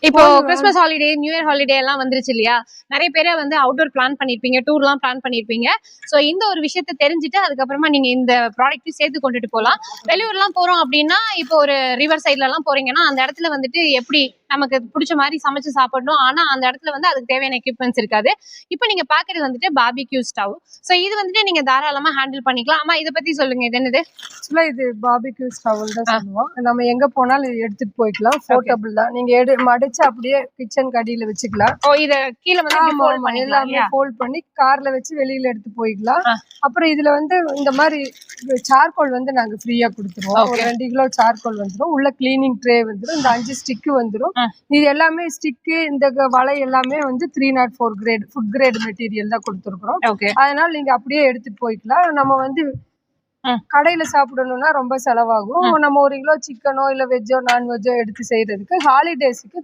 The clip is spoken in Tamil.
இப்போ Christmas holiday, new year holiday எல்லாம் வந்துருச்சு இல்லையா? நிறைய பேரை வந்து அவுட்டோர் பிளான் பண்ணிருப்பீங்க, டூர்லாம் பிளான் பண்ணிருப்பீங்க. சோ இந்த ஒரு விஷயத்த தெரிஞ்சுட்டு அதுக்கப்புறமா நீங்க இந்த ப்ராடக்ட் சேர்த்து கொண்டுட்டு போலாம். வெளியூர்லாம் போறோம் அப்படின்னா, இப்போ ஒரு ரிவர் சைட்ல எல்லாம் போறீங்கன்னா அந்த இடத்துல வந்துட்டு எப்படி நமக்கு பிடிச்ச மாதிரி சமைச்சு சாப்பிடணும். ஆனா அந்த இடத்துல வந்து அதுக்கு தேவையான எக்யூப்மெண்ட்ஸ் இருக்காது. இப்போ நீங்க பாக்குறது வந்துட்டு பார்பிக்யூ ஸ்டவ். சோ இது வந்துட்டு நீங்க தாராளமா ஹேண்டில் பண்ணிக்கலாம். ஆமா, இத பத்தி சொல்லுங்க. இது என்னது? ஆக்சுவலா இது பார்பிக்யூ ஸ்டவ் தான் சொல்லுவோம். நம்ம எங்க போனாலும் இது எடுத்துட்டு போய்க்கலாம். போர்ட்டபிள் தான். நீங்க மடிச்சு அப்படியே கிச்சன் கடியில வச்சுக்கலாம். ஓ, இத கீழ வந்து ஃபோல்ட் பண்ணிக்கலாம். எல்லாமே ஃபோல்ட் பண்ணி கார்ல வச்சு வெளியில எடுத்து போய்க்கலாம். அப்புறம் இதுல வந்து இந்த மாதிரி சார்கோல் வந்து நாங்க ஃப்ரீயா கொடுத்துருவோம். ஒரு 2 கிலோ சார்கோல் வந்துடும். உள்ள கிளீனிங் ட்ரே வந்துடும். இந்த 5 ஸ்டிக் வந்துடும். இது எல்லாமே ஸ்டிக்கு, இந்த வலை எல்லாமே வந்து 304 கிரேட் ஃபுட் கிரேட் மெட்டீரியல் தான் கொடுத்துருக்கோம். அதனால நீங்க அப்படியே எடுத்துட்டு போய்க்கலாம். நம்ம வந்து கடையில சாப்பிடணும்னா ரொம்ப செலவாகும். நம்ம 1 கிலோ சிக்கனோ இல்ல வெஜ்ஜோ நான்வெஜ்ஜோ எடுத்து செய்யறதுக்கு ஹாலிடேஸ்க்கு